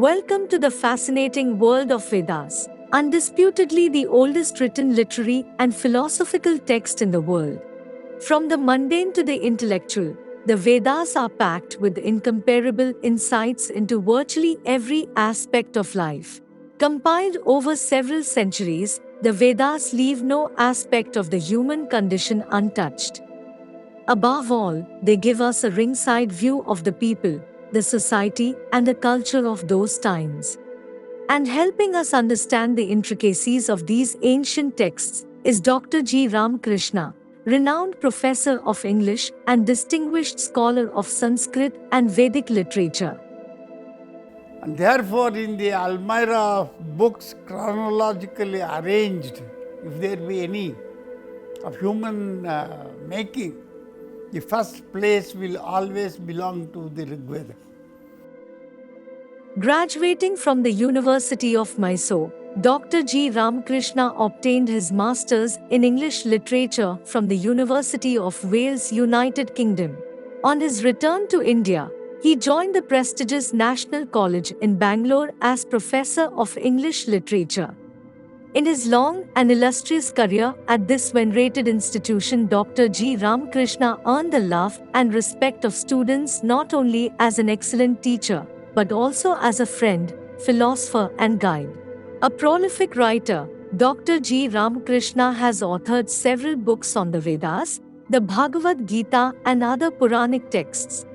Welcome to the fascinating world of Vedas, undisputedly the oldest written literary and philosophical text in the world. From the mundane to the intellectual, the Vedas are packed with incomparable insights into virtually every aspect of life. Compiled over several centuries, the Vedas leave no aspect of the human condition untouched. Above all, they give us a ringside view of the people, the society, and the culture of those times. And helping us understand the intricacies of these ancient texts is Dr. G. Ramakrishna, renowned professor of English and distinguished scholar of Sanskrit and Vedic literature. And therefore, in the Almirah of books chronologically arranged, if there be any of human making, the first place will always belong to the Rig Veda. Graduating from the University of Mysore, Dr. G. Ramakrishna obtained his Masters in English Literature from the University of Wales, United Kingdom. On his return to India, he joined the prestigious National College in Bangalore as Professor of English Literature. In his long and illustrious career at this venerated institution, Dr. G. Ramakrishna earned the love and respect of students not only as an excellent teacher, but also as a friend, philosopher, and guide. A prolific writer, Dr. G. Ramakrishna has authored several books on the Vedas, the Bhagavad Gita, and other Puranic texts.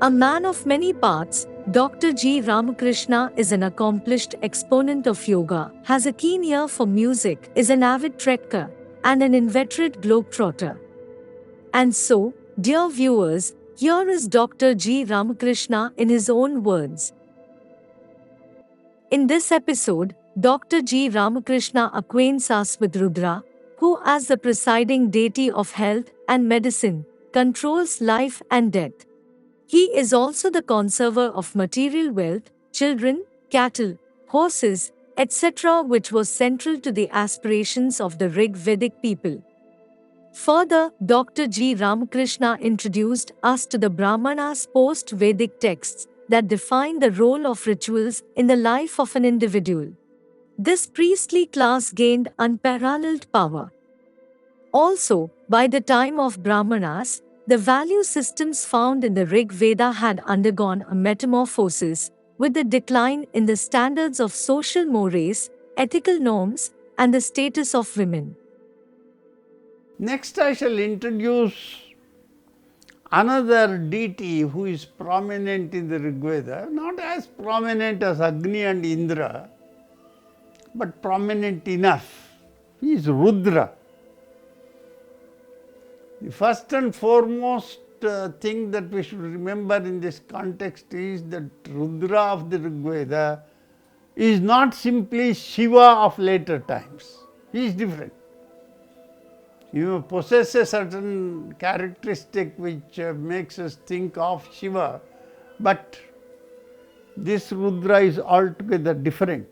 A man of many parts, Dr. G. Ramakrishna is an accomplished exponent of yoga, has a keen ear for music, is an avid trekker, and an inveterate globetrotter. And so, dear viewers, here is Dr. G. Ramakrishna in his own words. In this episode, Dr. G. Ramakrishna acquaints us with Rudra, who, as the presiding deity of health and medicine, controls life and death. He is also the conserver of material wealth, children, cattle, horses, etc., which was central to the aspirations of the Rig Vedic people. Further, Dr. G. Ramakrishna introduced us to the Brahmanas post-Vedic texts that define the role of rituals in the life of an individual. This priestly class gained unparalleled power. Also, by the time of Brahmanas, the value systems found in the Rig Veda had undergone a metamorphosis, with the decline in the standards of social mores, ethical norms, and the status of women. Next, I shall introduce another deity who is prominent in the Rig Veda, not as prominent as Agni and Indra, but prominent enough. He is Rudra. The first and foremost thing that we should remember in this context is that Rudra of the Rig Veda is not simply Shiva of later times. He is different. He possesses a certain characteristic which makes us think of Shiva, but this Rudra is altogether different.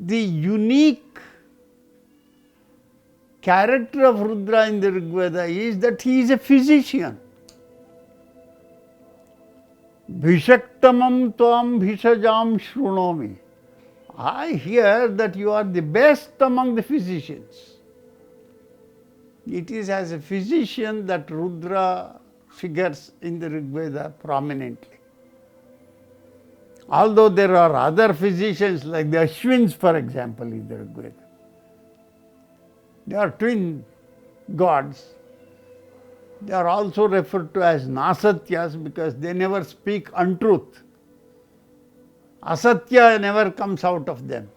The unique character of Rudra in the Rig Veda is that he is a physician. Bhishaktamam tvam bhishajam shrunomi. I hear that you are the best among the physicians. It is as a physician that Rudra figures in the Rig Veda prominently. Although there are other physicians like the Ashwins, for example, in the Rig Veda. They are twin gods. They are also referred to as Nasatyas because they never speak untruth. Asatya never comes out of them.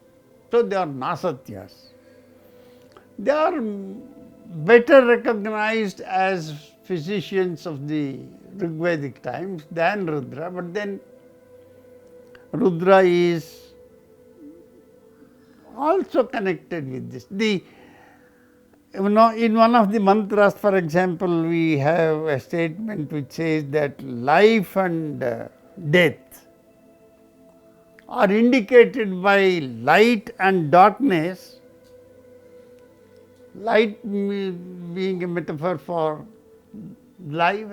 So they are Nasatyas. They are better recognized as physicians of the Rig Vedic times than Rudra, but then Rudra is also connected with this. In one of the mantras, for example, we have a statement which says that life and death are indicated by light and darkness. Light being a metaphor for life,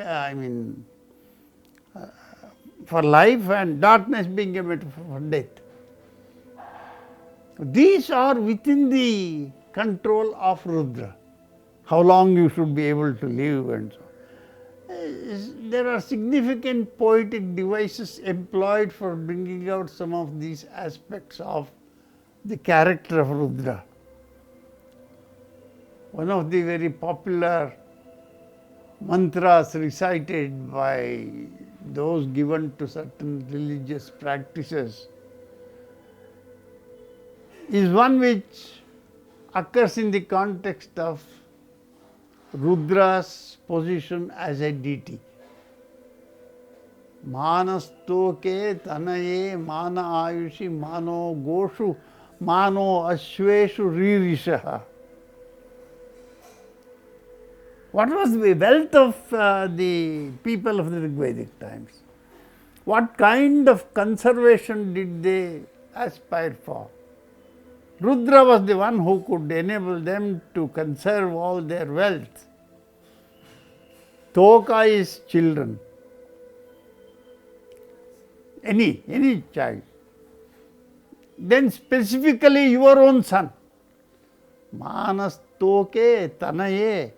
for life and darkness being a metaphor for death. These are within the control of Rudra. How long you should be able to live and so on. There are significant poetic devices employed for bringing out some of these aspects of the character of Rudra. One of the very popular mantras recited by those given to certain religious practices is one which occurs in the context of Rudra's position as a deity. Manastoke tanaye mana ayushi mano goshu mano ashveshu ririshaha. What was the wealth of the people of the Rig Vedic times? What kind of conservation did they aspire for? Rudra was the one who could enable them to conserve all their wealth. Toka is children, any child. Then specifically your own son. Manastoke tanaye.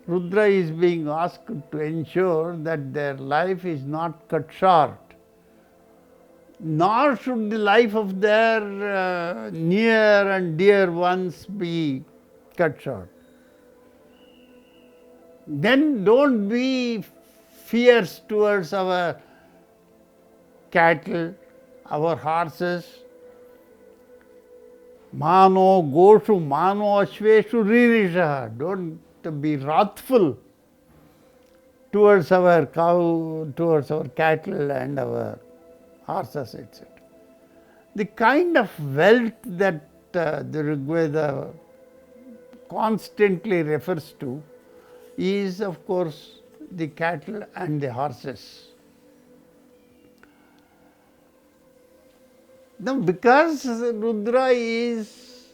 Rudra is being asked to ensure that their life is not cut short, nor should the life of their near and dear ones be cut short. Then don't be fierce towards our cattle, our horses. Mano goshu, mano ashveshu ririsha. Don't be wrathful towards our cow, towards our cattle and our horses, etc. The kind of wealth that the Rig Veda constantly refers to is, of course, the cattle and the horses. Now, because Rudra is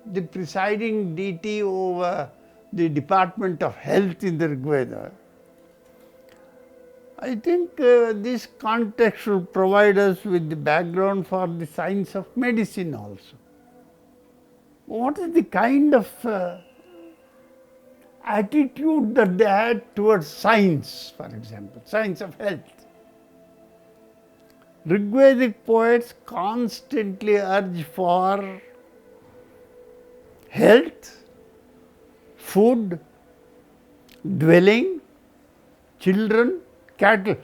the presiding deity over the department of health in the Rig Veda, I think this context should provide us with the background for the science of medicine also. What is the kind of attitude that they had towards science, for example, science of health? Rig Vedic poets constantly urge for health, food, dwelling, children, cattle.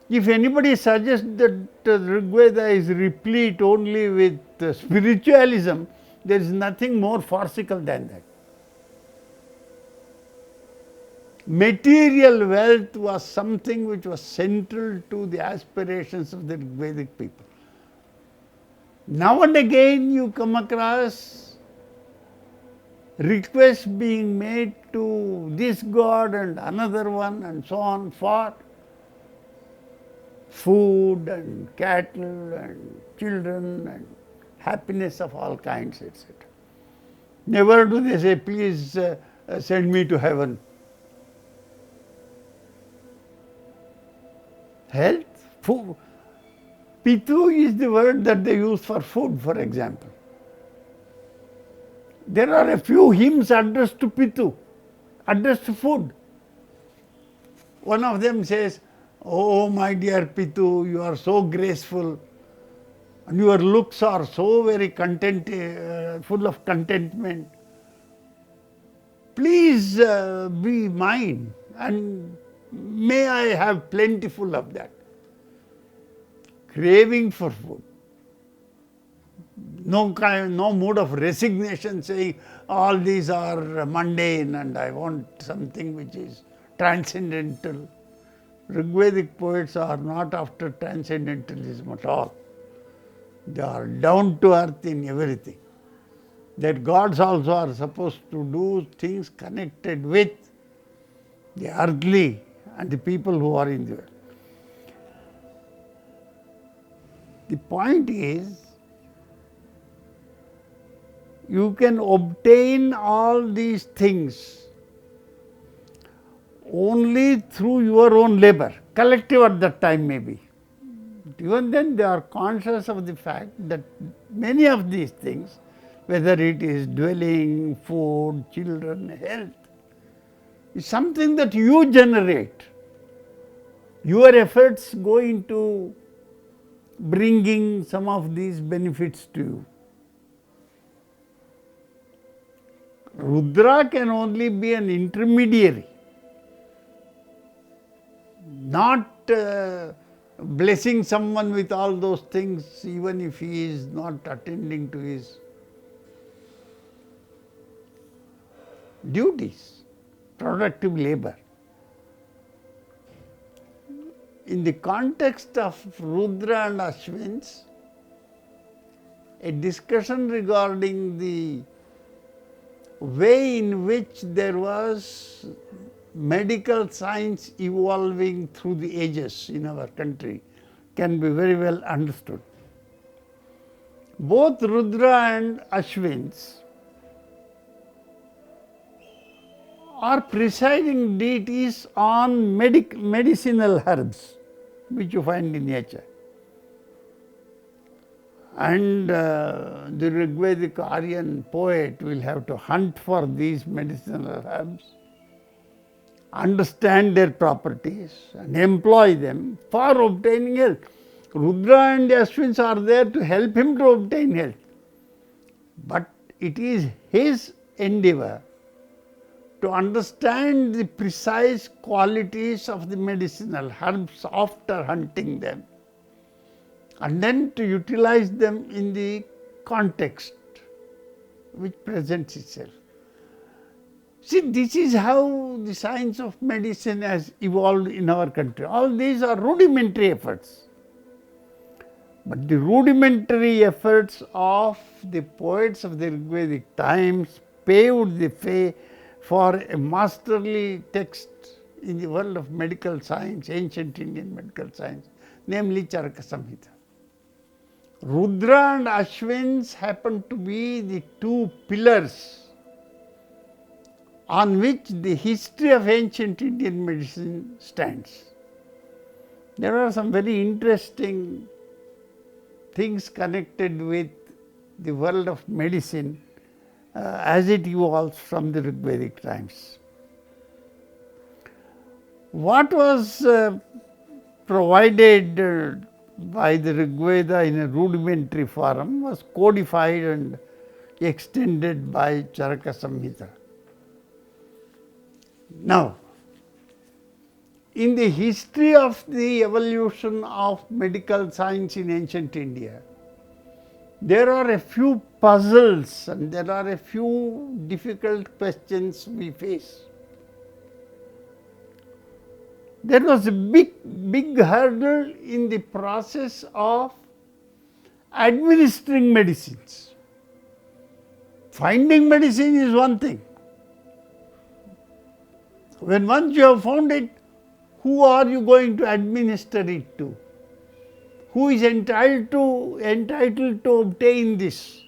If anybody suggests that Rig Veda is replete only with spiritualism, there is nothing more farcical than that. Material wealth was something which was central to the aspirations of the Rig Vedic people. Now and again you come across requests being made to this god and another one and so on for food and cattle and children and happiness of all kinds, etc. Never do they say, please send me to heaven. Health, food. Pitu is the word that they use for food, for example. There are a few hymns addressed to Pitu, addressed to food. One of them says, "Oh, my dear Pitu, you are so graceful, and your looks are so very full of contentment. Please be mine, and may I have plentiful of that." Craving for food. No mood of resignation saying all these are mundane and I want something which is transcendental. Rig Vedic poets are not after transcendentalism at all. They are down to earth in everything. That gods also are supposed to do things connected with the earthly and the people who are in the world. The point is, you can obtain all these things only through your own labor, collective at that time maybe. Even then they are conscious of the fact that many of these things, whether it is dwelling, food, children, health, is something that you generate. Your efforts go into bringing some of these benefits to you. Rudra can only be an intermediary, not blessing someone with all those things, even if he is not attending to his duties, productive labor. In the context of Rudra and Ashwins, a discussion regarding the way in which there was medical science evolving through the ages in our country can be very well understood. Both Rudra and Ashwins are presiding deities on medicinal herbs which you find in nature. And the Rig Vedic Aryan poet will have to hunt for these medicinal herbs, understand their properties and employ them for obtaining health. Rudra and the Ashwins are there to help him to obtain health. But it is his endeavor to understand the precise qualities of the medicinal herbs after hunting them, and then to utilize them in the context which presents itself. See, this is how the science of medicine has evolved in our country. All these are rudimentary efforts. But the rudimentary efforts of the poets of the Rig Vedic times paved the way for a masterly text in the world of medical science, ancient Indian medical science, namely Charaka Samhita. Rudra and Ashwins happen to be the two pillars on which the history of ancient Indian medicine stands. There are some very interesting things connected with the world of medicine as it evolves from the Rig Vedic times. What was provided by the Rig Veda in a rudimentary form was codified and extended by Charaka Samhita. Now, in the history of the evolution of medical science in ancient India, there are a few puzzles and there are a few difficult questions we face. There was a big hurdle in the process of administering medicines. Finding medicine is one thing. When once you have found it, who are you going to administer it to? Who is entitled to obtain this?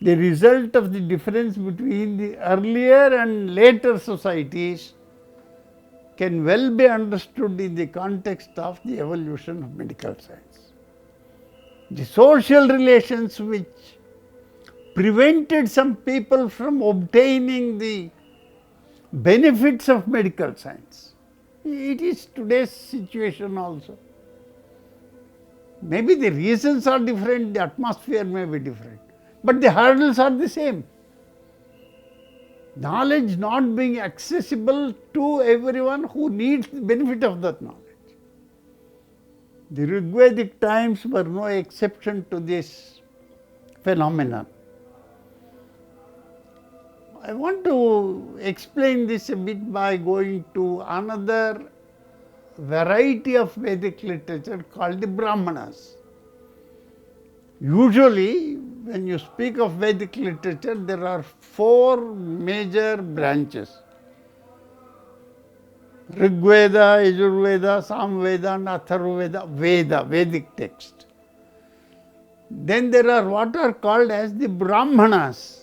The result of the difference between the earlier and later societies can well be understood in the context of the evolution of medical science. The social relations which prevented some people from obtaining the benefits of medical science. It is today's situation also. Maybe the reasons are different, the atmosphere may be different, but the hurdles are the same. Knowledge not being accessible to everyone who needs the benefit of that knowledge. The Rig Vedic times were no exception to this phenomenon. I want to explain this a bit by going to another variety of Vedic literature called the Brahmanas. Usually, when you speak of Vedic literature, there are four major branches: Rig Veda, Yajur Veda, Sam Veda and Atharva Veda, Vedic text. Then there are what are called as the Brahmanas.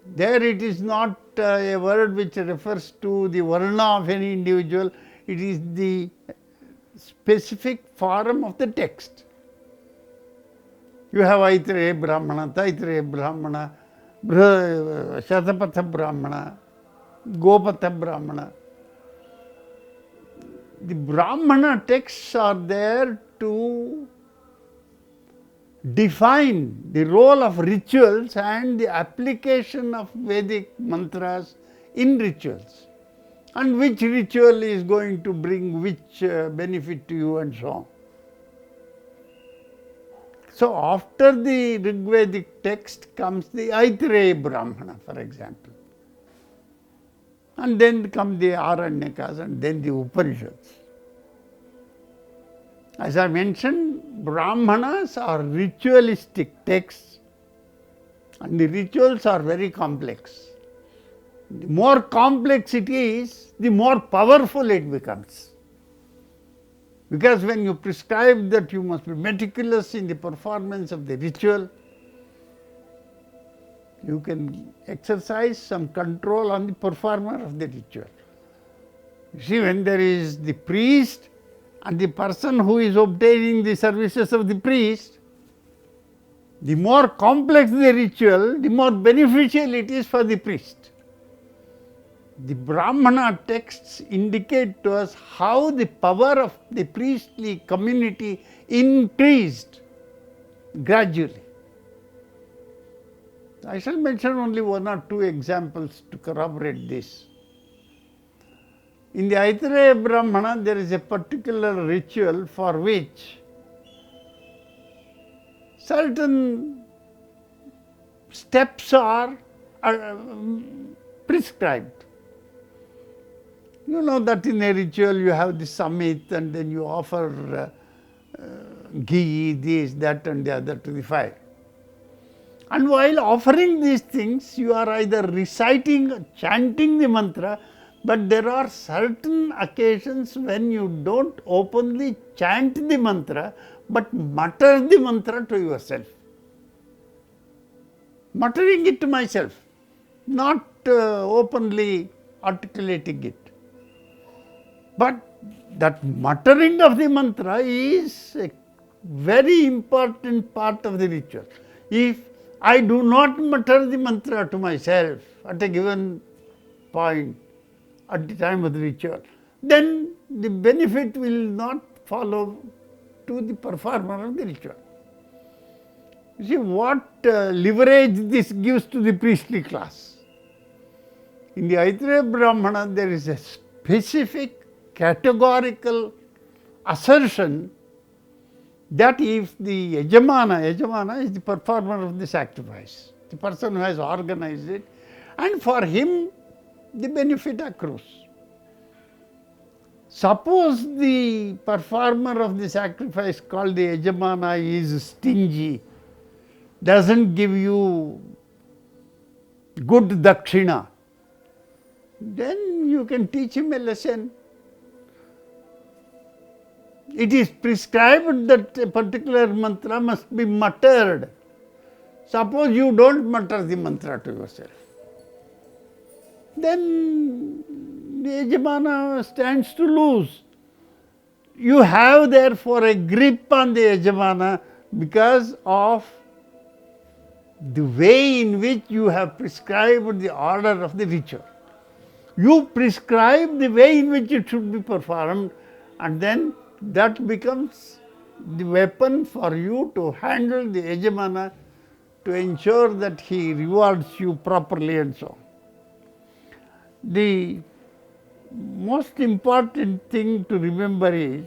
There it is not a word which refers to the varna of any individual, it is the specific form of the text. You have Aitreya Brahmana, Taitreya Brahmana, Shatapatha Brahmana, Gopatha Brahmana. The Brahmana texts are there to define the role of rituals and the application of Vedic mantras in rituals, and which ritual is going to bring which benefit to you and so on. So, after the Rig Vedic text comes the Aitreya Brahmana, for example, and then come the Aranyakas and then the Upanishads. As I mentioned, Brahmanas are ritualistic texts, and the rituals are very complex. The more complex it is, the more powerful it becomes. Because when you prescribe that you must be meticulous in the performance of the ritual, you can exercise some control on the performer of the ritual. You see, when there is the priest and the person who is obtaining the services of the priest, the more complex the ritual, the more beneficial it is for the priest. The Brahmana texts indicate to us how the power of the priestly community increased gradually. I shall mention only one or two examples to corroborate this. In the Aitreya Brahmana, there is a particular ritual for which certain steps are prescribed. You know that in a ritual you have the summit and then you offer ghee, this, that and the other to the fire. And while offering these things, you are either reciting, chanting the mantra, but there are certain occasions when you don't openly chant the mantra, but mutter the mantra to yourself. Muttering it to myself, not openly articulating it. But that muttering of the mantra is a very important part of the ritual. If I do not mutter the mantra to myself at a given point at the time of the ritual, then the benefit will not follow to the performer of the ritual. You see what leverage this gives to the priestly class. In the Aitreya Brahmana, there is a specific categorical assertion that if the Yajamana is the performer of the sacrifice, the person who has organized it, and for him the benefit accrues. Suppose the performer of the sacrifice called the Yajamana is stingy, doesn't give you good dakshina, then you can teach him a lesson. It is prescribed that a particular mantra must be muttered. Suppose you don't mutter the mantra to yourself, then the Yajamana stands to lose. You have therefore a grip on the Yajamana because of the way in which you have prescribed the order of the ritual. You prescribe the way in which it should be performed, and then that becomes the weapon for you to handle the Yajamana to ensure that he rewards you properly and so on. The most important thing to remember is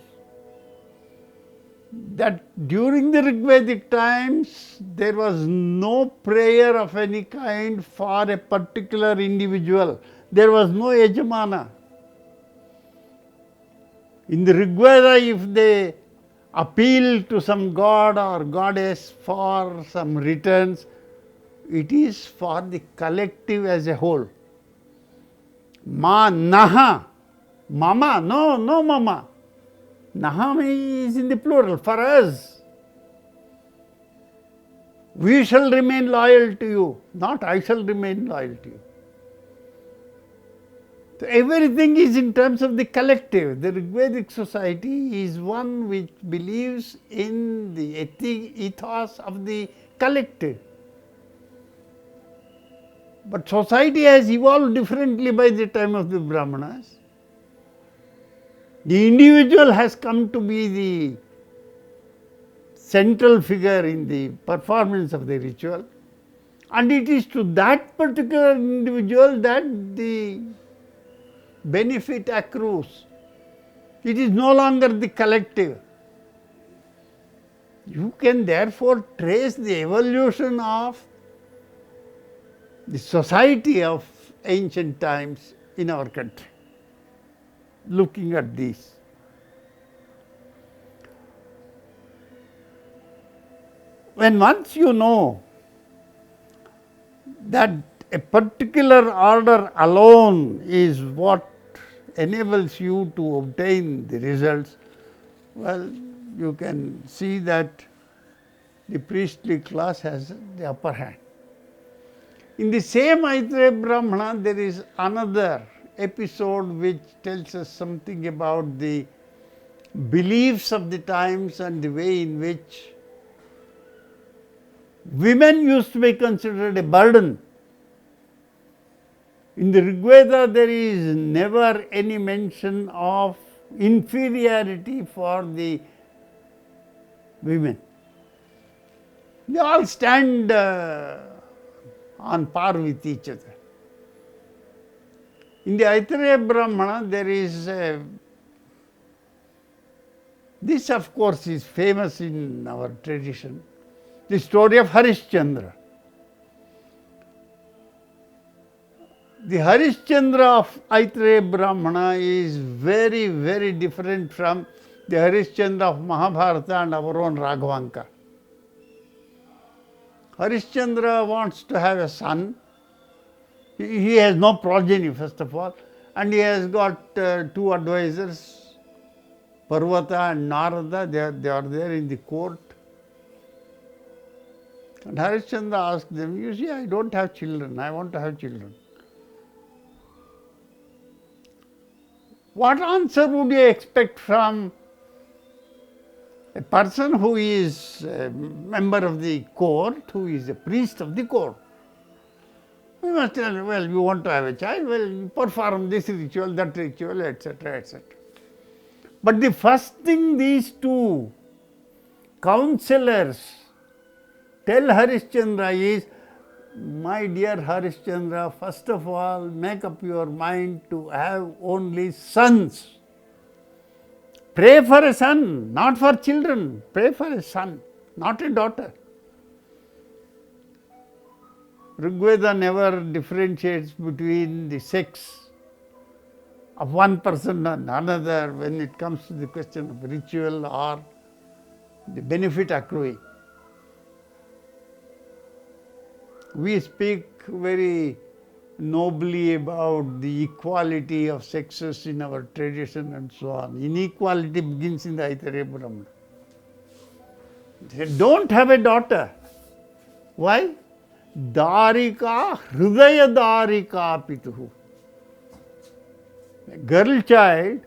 that during the Rig Vedic times, there was no prayer of any kind for a particular individual. There was no Yajamana. In the Rig Veda, if they appeal to some god or goddess for some returns, it is for the collective as a whole. Ma naha, mama, no mama. Naha is in the plural, for us. We shall remain loyal to you, not I shall remain loyal to you. So everything is in terms of the collective. The Rig Vedic society is one which believes in the ethos of the collective. But society has evolved differently by the time of the Brahmanas. The individual has come to be the central figure in the performance of the ritual, and it is to that particular individual that the benefit accrues. It is no longer the collective. You can therefore trace the evolution of the society of ancient times in our country, looking at these. When once you know that a particular order alone is what enables you to obtain the results, well, you can see that the priestly class has the upper hand. In the same Aitareya Brahmana, there is another episode which tells us something about the beliefs of the times and the way in which women used to be considered a burden. In the Rig Veda, there is never any mention of inferiority for the women. They all stand on par with each other. In the Aitareya Brahmana, there is this of course is famous in our tradition, the story of Harishchandra. The Harishchandra of Aitareya Brahmana is very, very different from the Harishchandra of Mahabharata and our own Raghavanka. Harishchandra wants to have a son. He has no progeny, first of all, and he has got two advisors, Parvata and Narada. They are there in the court. And Harishchandra asked them, you see, I don't have children, I want to have children. What answer would you expect from a person who is a member of the court, who is a priest of the court? We must tell, well, you want to have a child, well, you perform this ritual, that ritual, etc., etc. But the first thing these two counselors tell Harishchandra is, my dear Harishchandra, first of all, make up your mind to have only sons. Pray for a son, not for children. Pray for a son, not a daughter. Rig Veda never differentiates between the sex of one person and another when it comes to the question of ritual or the benefit accruing. We speak very nobly about the equality of sexes in our tradition and so on. Inequality begins in the Aitareya Brahmana. They don't have a daughter. Why? Darika, Hridaya Darika Pituhu. A girl child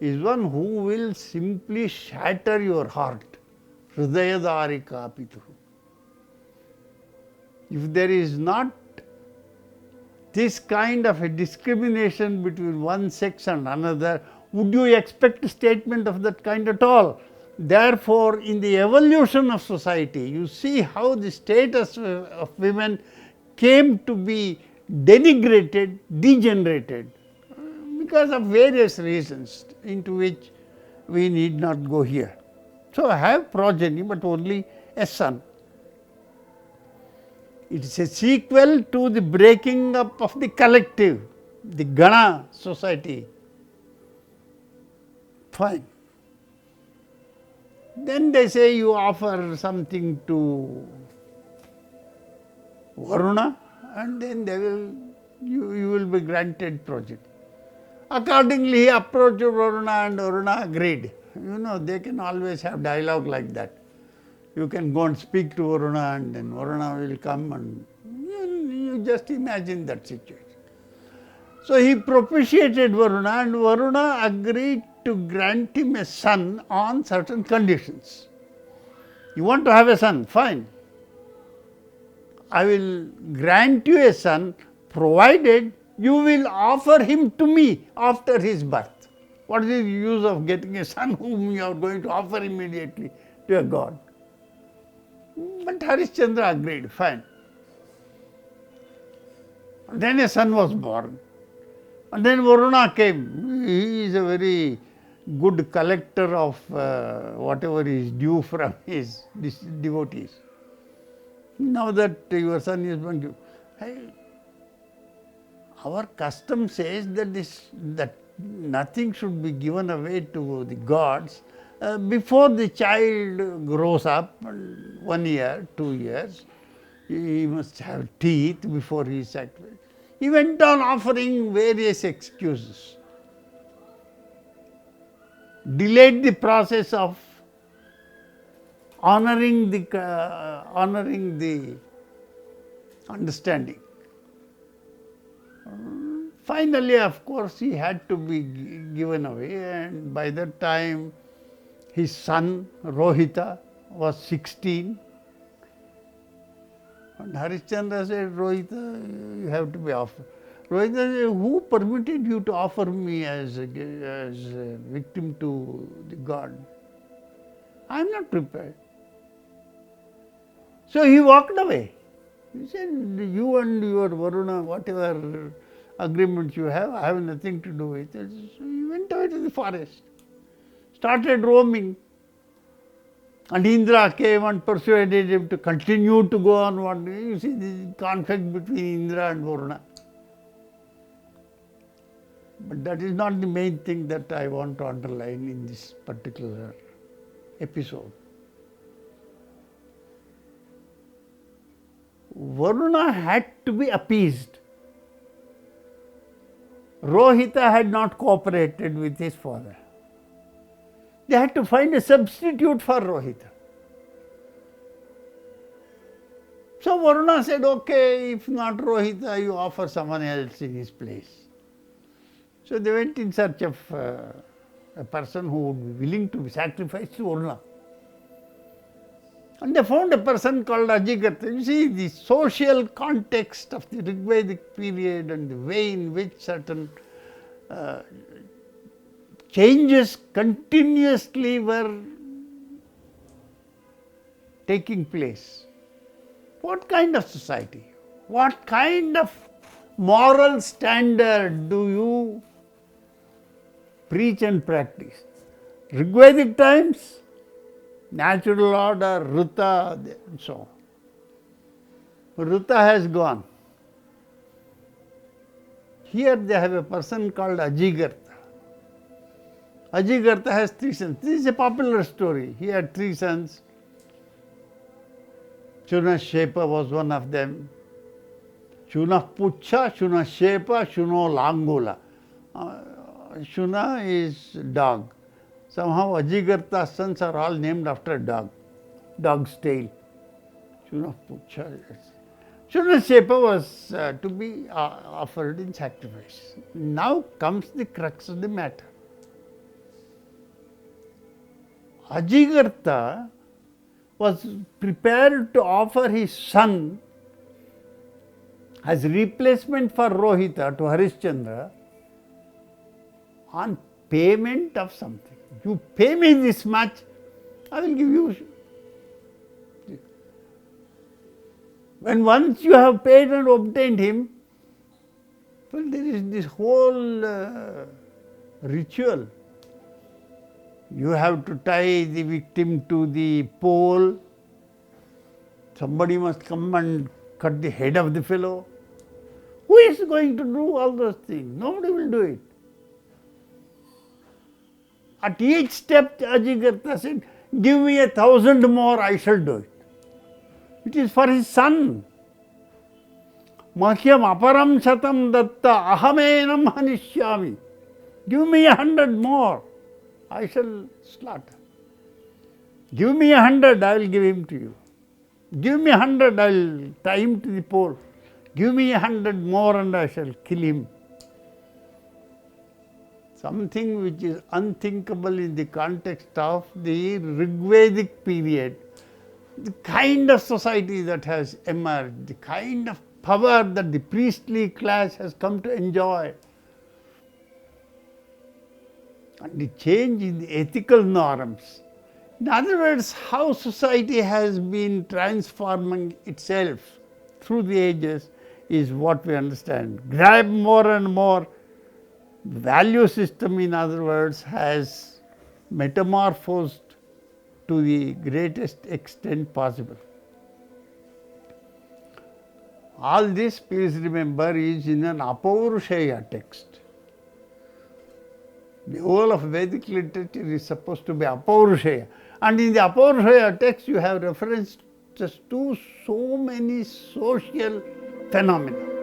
is one who will simply shatter your heart. Hridaya Darika Pituhu. If there is not this kind of a discrimination between one sex and another, would you expect a statement of that kind at all? Therefore, in the evolution of society, you see how the status of women came to be denigrated, degenerated, because of various reasons into which we need not go here. So, have progeny, but only a son. It is a sequel to the breaking up of the collective, the Gana society. Fine. Then they say you offer something to Varuna, and then they will, you will be granted progeny. Accordingly, he approached Varuna and Varuna agreed. You know, they can always have dialogue like that. You can go and speak to Varuna and then Varuna will come and you just imagine that situation. So he propitiated Varuna, and Varuna agreed to grant him a son on certain conditions. You want to have a son? Fine. I will grant you a son provided you will offer him to me after his birth. What is the use of getting a son whom you are going to offer immediately to a god? But Harishchandra agreed, fine. And then a son was born. And then Varuna came. He is a very good collector of whatever is due from his devotees. Now that your son is born, hey, our custom says that nothing should be given away to the gods before the child grows up, 1 year, 2 years. He must have teeth before he is sacrificed. He went on offering various excuses, delayed the process of honoring the understanding. Finally, of course, he had to be given away, and by that time his son Rohita was 16. And Harishchandra said, Rohita, you have to be offered. Rohita said, who permitted you to offer me as a victim to the god? I am not prepared. So he walked away. He said, you and your Varuna, whatever agreements you have, I have nothing to do with it. So he went away to the forest, started roaming. And Indra came and persuaded him to continue to go on wandering. You see the conflict between Indra and Varuna. But that is not the main thing that I want to underline in this particular episode. Varuna had to be appeased. Rohita had not cooperated with his father. They had to find a substitute for Rohita. So Varuna said, okay, if not Rohita, you offer someone else in his place. So they went in search of a person who would be willing to be sacrificed to Varuna. And they found a person called Ajigartha. You see, the social context of the Rig Vedic period and the way in which certain changes continuously were taking place. What kind of society? What kind of moral standard do you preach and practice? Rig Vedic times, natural order, Rudra, and so on. Rudra has gone. Here they have a person called Ajigartha. Ajigartha has 3 sons. This is a popular story. He had 3 sons. Shunashepa was one of them. Shunapucha, Shunashepa, Shunolangula. Shuna is dog. Somehow Ajigartha's sons are all named after dog. Dog's tail. Shunapucha. Shunashepa was to be offered in sacrifice. Now comes the crux of the matter. Ajigartha was prepared to offer his son as replacement for Rohita to Harishchandra on payment of something. You pay me this much, I will give you. When once you have paid and obtained him, well, there is this whole ritual. You have to tie the victim to the pole. Somebody must come and cut the head of the fellow. Who is going to do all those things? Nobody will do it. At each step, Ajigartha said, give me 1,000 more, I shall do it. It is for his son. Mahyam aparam shatam datta ahamenam hanishyami. Give me 100 more, I shall slaughter. Give me 100, I will give him to you. Give me 100, I will tie him to the pole. Give me 100 more and I shall kill him. something which is unthinkable in the context of the Rig Vedic period. The kind of society that has emerged, the kind of power that the priestly class has come to enjoy, and the change in the ethical norms. In other words, how society has been transforming itself through the ages is what we understand. Grab more and more. The value system, in other words, has metamorphosed to the greatest extent possible. All this, please remember, is in an Apaurushaya text. The whole of Vedic literature is supposed to be Apaurushaya. And in the Apaurushaya text, you have references to so many social phenomena.